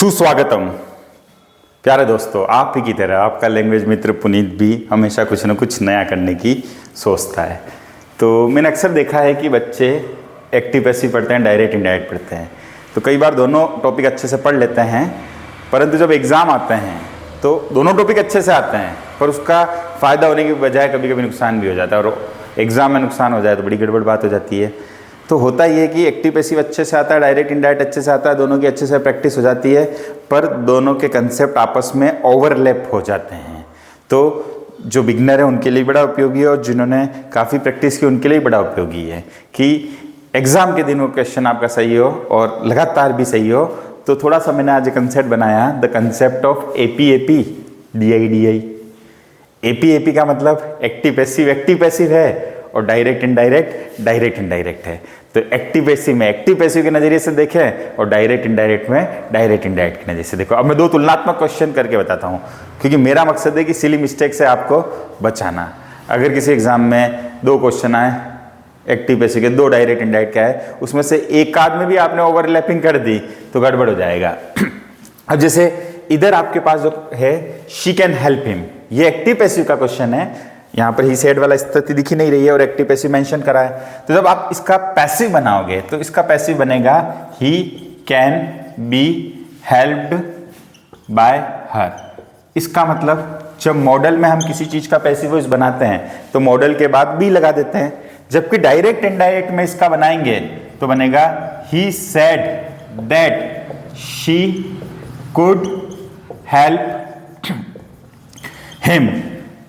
सुस्वागतम प्यारे दोस्तों, आप ही की तरह आपका लैंग्वेज मित्र पुनीत भी हमेशा कुछ न कुछ नया करने की सोचता है। तो मैंने अक्सर देखा है कि बच्चे एक्टिव पैसिव पढ़ते हैं, डायरेक्ट इनडायरेक्ट पढ़ते हैं। तो कई बार दोनों टॉपिक अच्छे से पढ़ लेते हैं, परंतु जब एग्ज़ाम आते हैं तो दोनों टॉपिक अच्छे से आते हैं, पर उसका फ़ायदा होने की बजाय कभी कभी नुकसान भी हो जाता है, और एग्ज़ाम में नुकसान हो जाए तो बड़ी गड़बड़ बात हो जाती है। तो होता ये है कि एक्टिव पैसिव अच्छे से आता है, डायरेक्ट इनडायरेक्ट अच्छे से आता है, दोनों की अच्छे से प्रैक्टिस हो जाती है, पर दोनों के कंसेप्ट आपस में ओवरलैप हो जाते हैं। तो जो बिगनर है उनके लिए बड़ा उपयोगी है, और जिन्होंने काफ़ी प्रैक्टिस की उनके लिए बड़ा उपयोगी है कि एग्ज़ाम के दिन वो क्वेश्चन आपका सही हो और लगातार भी सही हो। तो थोड़ा सा मैंने आज कंसेप्ट बनाया, the concept of AP DI AP का मतलब एक्टिव पैसिव है, और डायरेक्ट इनडायरेक्ट है। तो एक्टिव पैसिव के नज़रिए से देखें, और डायरेक्ट इनडायरेक्ट के नज़रिए से देखो। अब मैं दो तुलनात्मक क्वेश्चन करके बताता हूँ, क्योंकि मेरा मकसद है कि सिली मिस्टेक से आपको बचाना। अगर किसी एग्जाम में दो क्वेश्चन आए एक्टिव पैसिव के, दो डायरेक्ट इनडायरेक्ट का है, उसमें से एक आध में भी आपने ओवरलैपिंग कर दी तो गड़बड़ हो जाएगा। अब जैसे इधर आपके पास जो है शी कैन हेल्प हिम, ये एक्टिव पैसिव का क्वेश्चन है। यहाँ पर ही सेड वाला स्थिति दिखी नहीं रही है और एक्टिव पैसिव मेंशन करा है। तो जब आप इसका पैसिव बनाओगे तो इसका पैसिव बनेगा he can be helped bye हर। इसका मतलब जब मॉडल में हम किसी चीज का पैसिव वॉइस बनाते हैं तो मॉडल के बाद बी लगा देते हैं, जबकि डायरेक्ट इनडायरेक्ट में इसका बनाएंगे तो बनेगा he said that she could help him.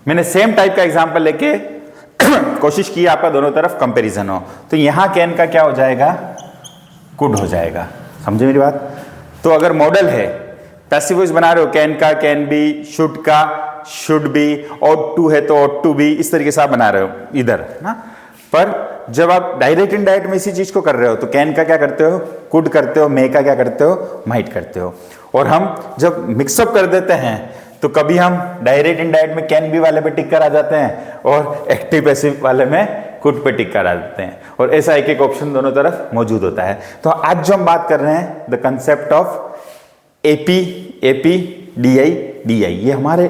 मैंने सेम टाइप का एग्जांपल लेके कोशिश की आपका दोनों तरफ कंपैरिजन हो। तो यहां कैन का क्या हो जाएगा, कुड हो जाएगा। समझे मेरी बात? तो अगर मॉडल है, पैसिव वॉइस बना रहे हो, कैन का कैन बी, शुड का शुड बी, ऑट टू है तो ऑट टू बी, इस तरीके से आप बना रहे हो इधर ना। पर जब आप डायरेक्ट इनडायरेक्ट में इसी चीज को कर रहे हो तो कैन का क्या करते हो, कुड करते हो, मे का क्या करते हो, माइट करते हो। और हम जब मिक्सअप कर देते हैं तो कभी हम डायरेक्ट इनडायरेक्ट में कैन बी वाले पे टिक कर आ जाते हैं और एक्टिव पैसिव वाले में कुड पे टिक कर आ जाते हैं, और ऐसा एक एक ऑप्शन दोनों तरफ मौजूद होता है। तो आज जो हम बात कर रहे हैं the concept of AP DI, ये हमारे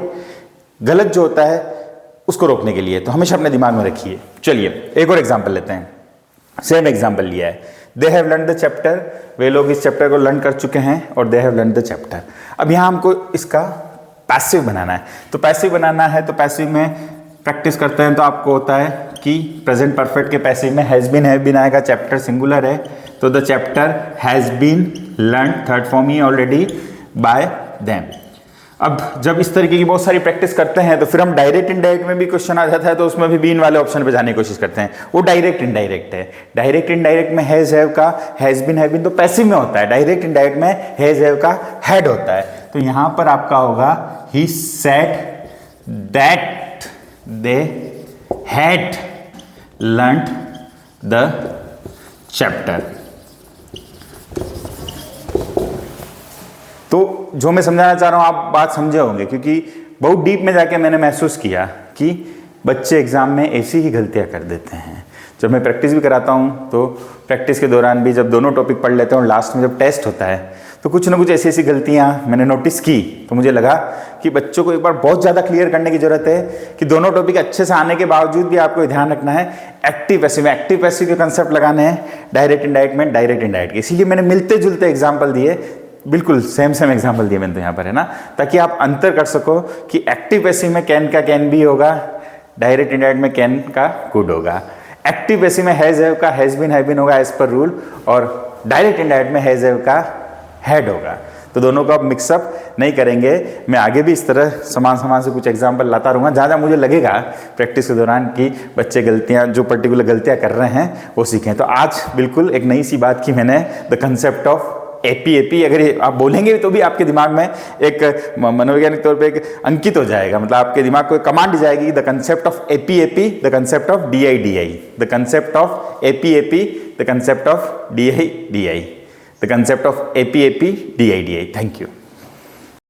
गलत जो होता है उसको रोकने के लिए, तो हमेशा अपने दिमाग में रखिए। चलिए एक और एग्जाम्पल लेते हैं। सेम एग्जाम्पल लिया है, they have learn the chapter, वे लोग इस चैप्टर को लर्न कर चुके हैं, और they have learn the chapter. अब यहाँ हमको इसका पैसिव बनाना है। तो पैसिव बनाना है तो पैसिव में प्रैक्टिस करते हैं तो आपको होता है कि प्रेजेंट परफेक्ट के पैसिव में हैज बीन आएगा, चैप्टर सिंगुलर है तो the chapter has been learn, third form ही ऑलरेडी बाय देम। अब जब इस तरीके की बहुत सारी प्रैक्टिस करते हैं तो फिर हम डायरेक्ट इनडायरेक्ट में भी क्वेश्चन आ जाता है, तो उसमें भी बीन वाले ऑप्शन पे जाने की कोशिश करते हैं। वो डायरेक्ट इनडायरेक्ट है। डायरेक्ट इनडायरेक्ट में हैज हैव का हैज बीन तो पैसिव में होता है, डायरेक्ट इनडायरेक्ट में हैज हैव का हैड होता है। तो यहां पर आपका होगा he said that they had learned the chapter. तो जो मैं समझाना चाह रहा हूं आप बात समझे होंगे, क्योंकि बहुत डीप में जाके मैंने महसूस किया कि बच्चे एग्जाम में ऐसी ही गलतियां कर देते हैं। जब मैं प्रैक्टिस भी कराता हूं तो प्रैक्टिस के दौरान भी जब दोनों टॉपिक पढ़ लेते हैं और लास्ट में जब टेस्ट होता है तो कुछ ना कुछ ऐसी ऐसी गलतियां मैंने नोटिस की। तो मुझे लगा कि बच्चों को एक बार बहुत ज़्यादा क्लियर करने की जरूरत है कि दोनों टॉपिक अच्छे से आने के बावजूद भी आपको ध्यान रखना है एक्टिव पैसिव के कंसेप्ट लगाने हैं, डायरेक्ट इनडायरेक्ट के। इसीलिए मैंने मिलते जुलते एग्जाम्पल दिए, बिल्कुल सेम एग्जाम्पल दिए मैंने तो यहाँ पर, है ना, ताकि आप अंतर कर सको कि एक्टिव पैसिव में कैन का कैन भी होगा, डायरेक्ट इनडायरेक्ट में कैन का कुड होगा। एक्टिव पैसिव में हैज हैव का हैज बीन होगा एज पर रूल, और डायरेक्ट इनडायरेक्ट में हैज हैव का हैड होगा। तो दोनों का आप मिक्सअप नहीं करेंगे। मैं आगे भी इस तरह समान से कुछ एग्जाम्पल लाता रहूँगा, जहाँ जहाँ मुझे लगेगा प्रैक्टिस के दौरान कि बच्चे गलतियाँ जो पर्टिकुलर गलतियाँ कर रहे हैं वो सीखें। तो आज बिल्कुल एक नई सी बात की मैंने, द कंसेप्ट ऑफ एपी। अगर ये आप बोलेंगे तो भी आपके दिमाग में एक मनोवैज्ञानिक तौर पे एक अंकित हो जाएगा, मतलब आपके दिमाग को एक कमांड जाएगी, the concept of AP, the concept of DI, the concept of AP, the concept of DI, the concept of AP DI। Thank you.